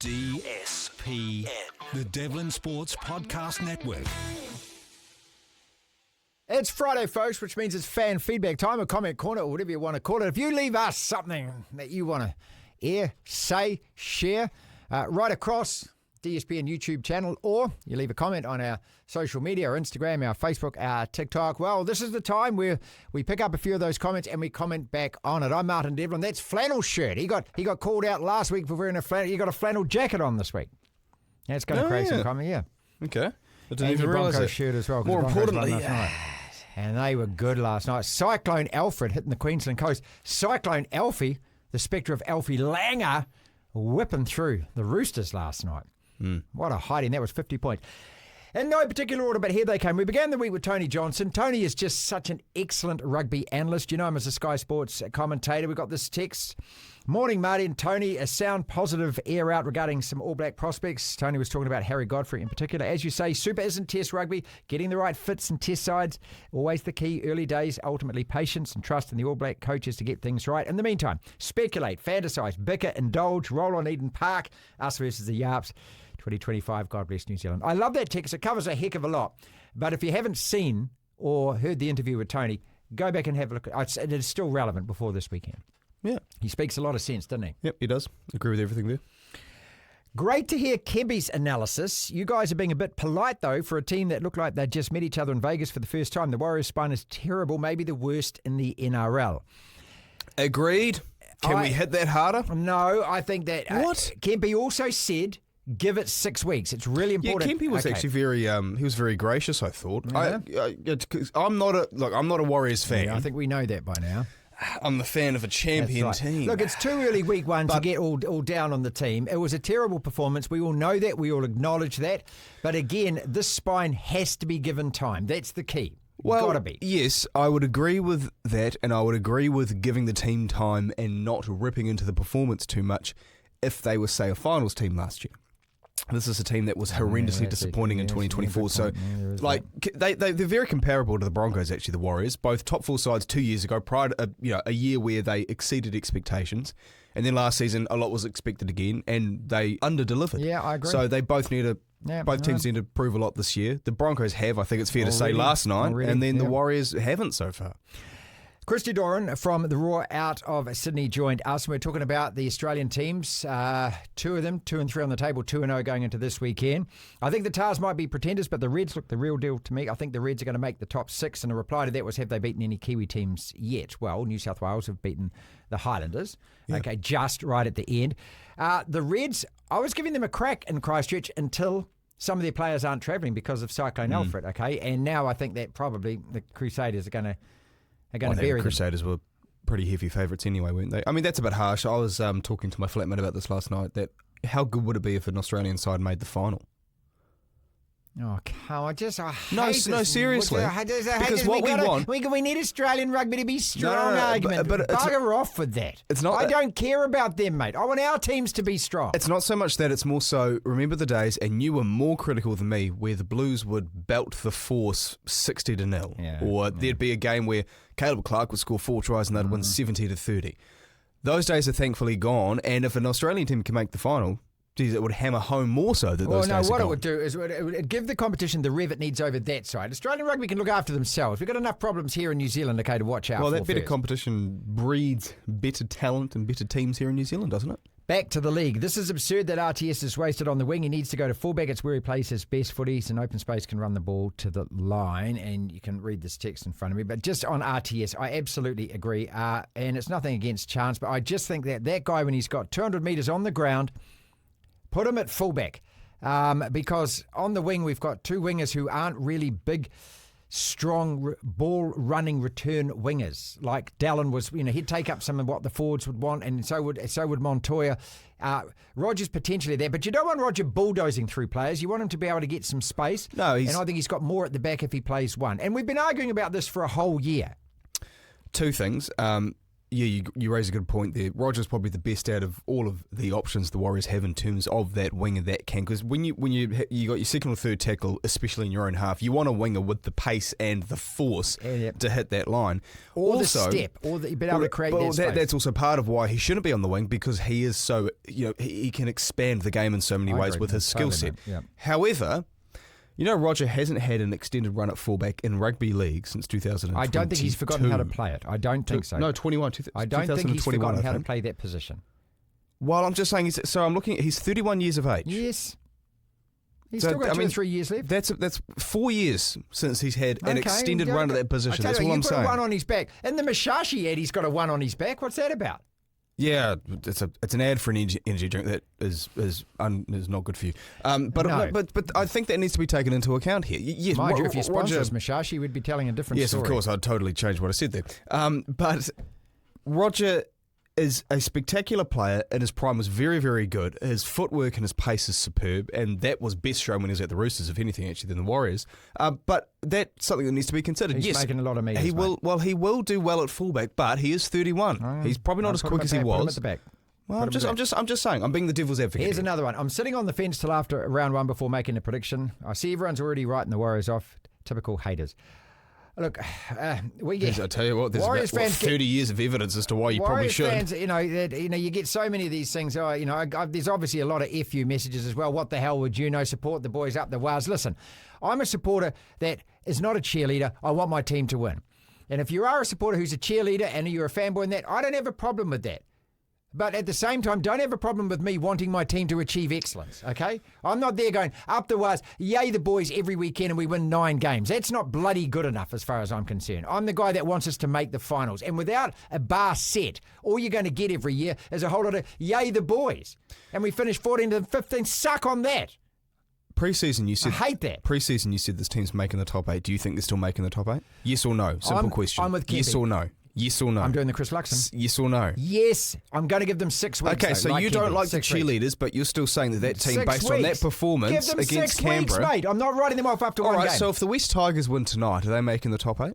DSPN, the Devlin Sports Podcast Network. It's Friday, folks, which means it's fan feedback time, or comment corner, or whatever you want to call it. If you leave us something that you want to air, say, share, right across DSPN YouTube channel, or you leave a comment on our social media, our Instagram, our Facebook, our TikTok, well, this is the time where we pick up a few of those comments and we comment back on it. I'm Martin Devlin. That's Flannel Shirt. He got called out last week for wearing a flannel. You got a flannel jacket on this week. That's going to create some comment, yeah. Okay. I didn't and even your realise Broncos it. shirt as well. More importantly, And they were good last night. Cyclone Alfred hitting the Queensland coast. Cyclone Alfie, the spectre of Alfie Langer, whipping through the Roosters last night. What a hiding. That was 50 points. In no particular order, but here they came. We began the week with Tony Johnson. Tony is just such an excellent rugby analyst. You know him as a Sky Sports commentator. We got this text. Morning, Marty and Tony. A sound positive air out regarding some All Black prospects. Tony was talking about Harry Godfrey in particular. As you say, super isn't test rugby. Getting the right fits and test sides, always the key. Early days, ultimately patience and trust in the All Black coaches to get things right. In the meantime, speculate, fantasise, bicker, indulge, roll on Eden Park. Us versus the Yarps. 2025, God bless New Zealand. I love that text. It covers a heck of a lot. But if you haven't seen or heard the interview with Tony, go back and have a look. It is still relevant before this weekend. Yeah. He speaks a lot of sense, doesn't he? Yep, he does. Agree with everything there. Great to hear Kebby's analysis. You guys are being a bit polite, though, for a team that looked like they just met each other in Vegas for the first time. The Warriors' spine is terrible, maybe the worst in the NRL. Agreed. Can we hit that harder? No, I think that... What? Kempy also said... Give it 6 weeks. It's really important. Yeah, Kempy was actually very he was very gracious, I thought. Yeah. I'm not a Warriors fan. Yeah, I think we know that by now. I'm the fan of a champion team. Look, it's too early week one to get all down on the team. It was a terrible performance. We all know that. We all acknowledge that. But again, this spine has to be given time. That's the key. Well, gotta be. Yes, I would agree with that, and I would agree with giving the team time and not ripping into the performance too much if they were, say, a finals team last year. This is a team that was horrendously disappointing in 2024. So, they're very comparable to the Broncos, actually, the Warriors. Both top four sides 2 years ago, prior to a year where they exceeded expectations. And then last season, a lot was expected again, and they under-delivered. Yeah, I agree. So they both need both teams need to prove a lot this year. The Broncos have, I think it's fair to say, last night, and then the Warriors haven't so far. Christy Doran from the Raw out of Sydney joined us. We're talking about the Australian teams. Two of them, 2 and 3 on the table, 2-0 going into this weekend. I think the Tars might be pretenders, but the Reds look the real deal to me. I think the Reds are going to make the top 6. And a reply to that was, have they beaten any Kiwi teams yet? Well, New South Wales have beaten the Highlanders. Yeah. Okay, just right at the end. The Reds, I was giving them a crack in Christchurch until some of their players aren't travelling because of Cyclone Alfred. Okay, and now I think that probably the Crusaders are going to... The Crusaders were pretty heavy favourites anyway, weren't they? I mean, that's a bit harsh. I was talking to my flatmate about this last night, that how good would it be if an Australian side made the final? Oh, come on. No, seriously. Because what we want... We need Australian rugby to be strong argument. But bugger off with that. It's not I don't care about them, mate. I want our teams to be strong. It's not so much that, it's more so, remember the days, and you were more critical than me, where the Blues would belt the Force 60-0. Or there'd be a game where Caleb Clark would score 4 tries and they'd win 70-30. Those days are thankfully gone, and if an Australian team can make the final... Geez, it would hammer home more so that those days are gone. It would do is it would give the competition the rev it needs over that side. Australian rugby can look after themselves. We've got enough problems here in New Zealand, okay, to watch out for. Well, that better competition breeds better talent and better teams here in New Zealand, doesn't it? Back to the league. This is absurd that RTS is wasted on the wing. He needs to go to fullback. It's where he plays his best footy. He's in open space, can run the ball to the line, and you can read this text in front of me. But just on RTS, I absolutely agree. And it's nothing against Chance, but I just think that guy, when he's got 200 metres on the ground, put him at fullback, because on the wing we've got 2 wingers who aren't really big, strong ball-running return wingers. Like Dallin was, he'd take up some of what the forwards would want, and so would Montoya. Roger's potentially there, but you don't want Roger bulldozing through players. You want him to be able to get some space. No, and I think he's got more at the back if he plays one. And we've been arguing about this for a whole year. 2 things. Yeah, you raise a good point there. Roger's probably the best out of all of the options the Warriors have in terms of that winger that can. Because when you got your second or third tackle, especially in your own half, you want a winger with the pace and the force to hit that line. Or also, the step, or be able to create that space. That's also part of why he shouldn't be on the wing, because he is so, he can expand the game in so many ways with his skill set. Yeah. However, Roger hasn't had an extended run at fullback in rugby league since 2022. I don't think he's forgotten how to play it. I don't think so. No, 21. I don't think he's forgotten how to play that position. Well, I'm just saying, I'm looking at, he's 31 years of age. Yes. He's still got 2 or 3 years left. That's 4 years since he's had an extended run at that position. That's all I'm saying. You've got a 1 on his back. In the Mashashi ad, he's got a 1 on his back. What's that about? Yeah, it's an ad for an energy drink that is not good for you. But I think that needs to be taken into account here. Yes, mind you, if you sponsor us, Mashashi, we'd be telling a different story. Yes, of course, I'd totally change what I said there. But Roger is a spectacular player, and his prime was very, very good. His footwork and his pace is superb, and that was best shown when he was at the Roosters, if anything, actually, than the Warriors. But that's something that needs to be considered. He's making a lot of meters. He will do well at fullback, but he is 31. He's probably not as quick as he was. Put him at the back. Well, I'm just saying. I'm being the devil's advocate. Here's another one. I'm sitting on the fence till after round 1 before making a prediction. I see everyone's already writing the Warriors off. Typical haters. Look, I tell you what, there's Warriors about 30 years of evidence as to why you probably should. Fans, you get so many of these things. There's obviously a lot of FU messages as well. What the hell would you know? Support the boys up the Wahs. Listen, I'm a supporter that is not a cheerleader. I want my team to win. And if you are a supporter who's a cheerleader and you're a fanboy in that, I don't have a problem with that. But at the same time, don't have a problem with me wanting my team to achieve excellence, okay? I'm not there going, up the Wahs, yay the boys every weekend and we win 9 games. That's not bloody good enough as far as I'm concerned. I'm the guy that wants us to make the finals. And without a bar set, all you're going to get every year is a whole lot of yay the boys. And we finish 14 to 15, suck on that. Pre-season, you said... I hate that. Pre-season, you said this team's making the top 8. Do you think they're still making the top 8? Yes or no? Simple question. I'm with Kempy. Yes or no? Yes or no? I'm doing the Chris Luxon. Yes or no? Yes. I'm going to give them 6 weeks. Okay, so you don't like the cheerleaders, but you're still saying that team, based on that performance against Canberra... Weeks, mate. I'm not writing them off after one game. All right, so if the West Tigers win tonight, are they making the top 8?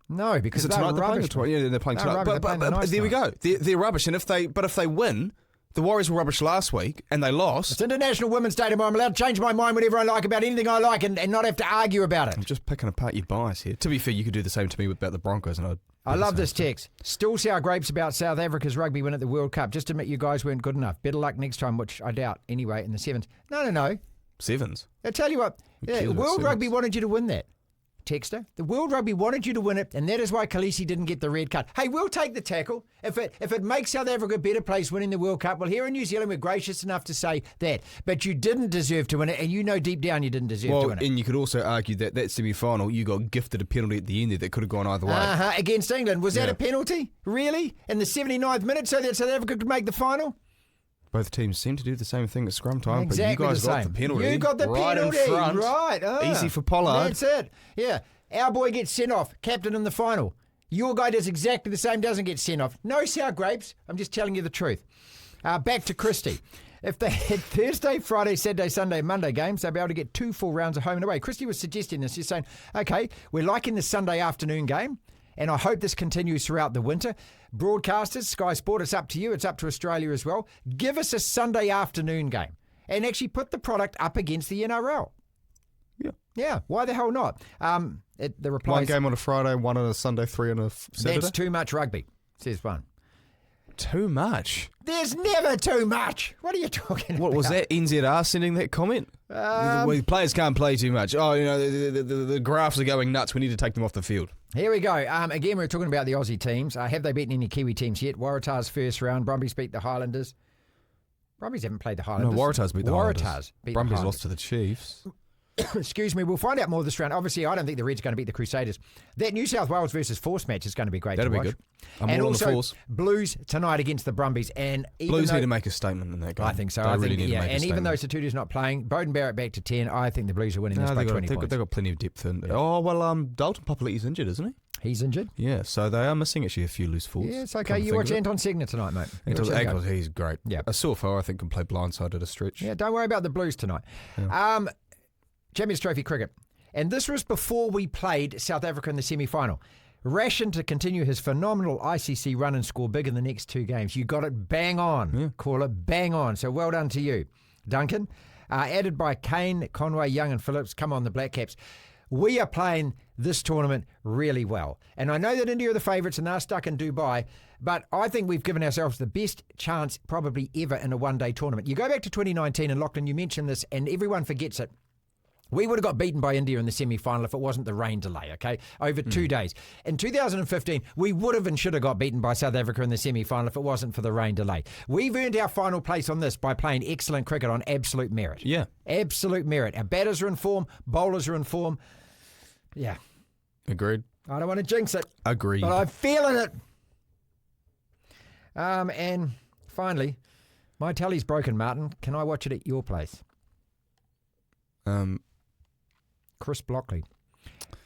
No, because they're rubbish. They're playing tonight. But there we go. They're rubbish. And if they win... The Warriors were rubbish last week, and they lost. It's International Women's Day tomorrow. I'm allowed to change my mind whenever I like about anything I like and not have to argue about it. I'm just picking apart your bias here. To be fair, you could do the same to me about the Broncos. And I love this text. Still sour grapes about South Africa's rugby win at the World Cup. Just admit you guys weren't good enough. Better luck next time, which I doubt anyway, in the 7s. No. 7s? I tell you what, World Rugby wanted you to win that. Texter, the World Rugby wanted you to win it, and that is why Khaleesi didn't get the red card. Hey, we'll take the tackle. If it makes South Africa a better place winning the World Cup, well, here in New Zealand, we're gracious enough to say that. But you didn't deserve to win it, and you know deep down you didn't deserve to win it. And you could also argue that semi-final, you got gifted a penalty at the end there that could have gone either way. Against England. Was that a penalty? Really? In the 79th minute so that South Africa could make the final? Both teams seem to do the same thing at scrum time, exactly, but you guys got the penalty. You got the penalty. In front. Right. Easy for Pollard. That's it. Yeah. Our boy gets sent off, captain in the final. Your guy does exactly the same, doesn't get sent off. No sour grapes. I'm just telling you the truth. Back to Christie. If they had Thursday, Friday, Saturday, Sunday, Monday games, they'd be able to get 2 full rounds of home and away. Christie was suggesting this. He's saying, okay, we're liking the Sunday afternoon game, and I hope this continues throughout the winter. Broadcasters, Sky Sport, it's up to you. It's up to Australia as well. Give us a Sunday afternoon game and actually put the product up against the NRL. Yeah, why the hell not? The reply one game on a Friday, one on a Sunday, 3 on a Saturday? That's too much rugby, says one. Too much? There's never too much. What are you talking about? What was that? NZR sending that comment? Players can't play too much. Oh, the graphs are going nuts. We need to take them off the field. Here we go. Again, we're talking about the Aussie teams. Have they beaten any Kiwi teams yet? Waratahs first round. Brumbies beat the Highlanders. Brumbies haven't played the Highlanders. No, Waratahs beat the Highlanders. Waratahs beat Brumbies the lost to the Chiefs. Excuse me, we'll find out more this round. Obviously, I don't think the Reds are going to beat the Crusaders. That New South Wales versus Force match is going to be great. That'll to be watch. good. I'm and all also, on the Force. Blues tonight against the Brumbies. And Blues need to make a statement in that game. I think so. They I really think, need to make a and statement. even though Satuta's not playing, Bowden Barrett back to 10, I think the Blues are winning this by 20 points. They've got plenty of depth in. Oh, well, Dalton Papali'i's injured, isn't he? He's injured? Yeah, so they are missing actually a few loose forwards. Yeah, it's okay. You watch Anton Segner tonight, mate. He's great. Yeah. A Saufo, I think, can play blindside at a stretch. Yeah, don't worry about the Blues tonight. Yeah. Champions Trophy cricket. And this was before we played South Africa in the semi-final. Ration to continue his phenomenal ICC run and score big in the next 2 games. You got it bang on. Yeah. Call it bang on. So well done to you, Duncan. Added by Kane, Conway, Young and Phillips. Come on, the Black Caps. We are playing this tournament really well. And I know that India are the favourites and they're stuck in Dubai, but I think we've given ourselves the best chance probably ever in a one-day tournament. You go back to 2019, and Lachlan, you mentioned this, and everyone forgets it. We would have got beaten by India in the semi-final if it wasn't the rain delay, okay, over 2 days. In 2015, we would have and should have got beaten by South Africa in the semi-final if it wasn't for the rain delay. We've earned our final place on this by playing excellent cricket on absolute merit. Yeah. Absolute merit. Our batters are in form, bowlers are in form. Yeah. Agreed. I don't want to jinx it. Agreed. But I'm feeling it. And finally, my telly's broken, Martin. Can I watch it at your place? Chris Blockley.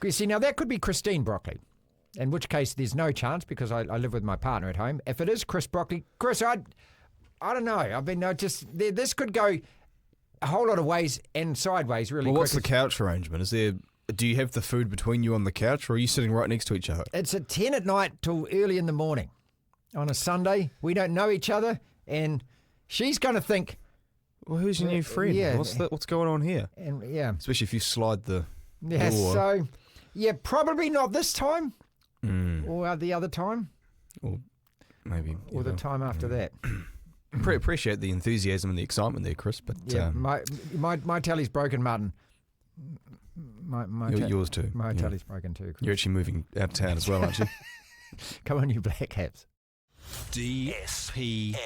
You see, now that could be Christine Broccoli, in which case there's no chance because I live with my partner at home. If it is Chris Broccoli, Chris, I don't know. I mean, this could go a whole lot of ways and sideways really quick. What's the couch arrangement? Do you have the food between you on the couch, or are you sitting right next to each other? It's at 10 at night till early in the morning on a Sunday. We don't know each other, and she's going to think, well, who's your new friend? Yeah. What's going on here? And yeah. Especially if you slide the Yeah, door. so, yeah, probably not this time or the other time. Or maybe. Or the time after that. Appreciate the enthusiasm and the excitement there, Chris. But yeah, my tally's broken, Martin. Yours too. My tally's broken too, Chris. You're actually moving out of town as well, aren't you? Come on, you Black Caps. DSPN.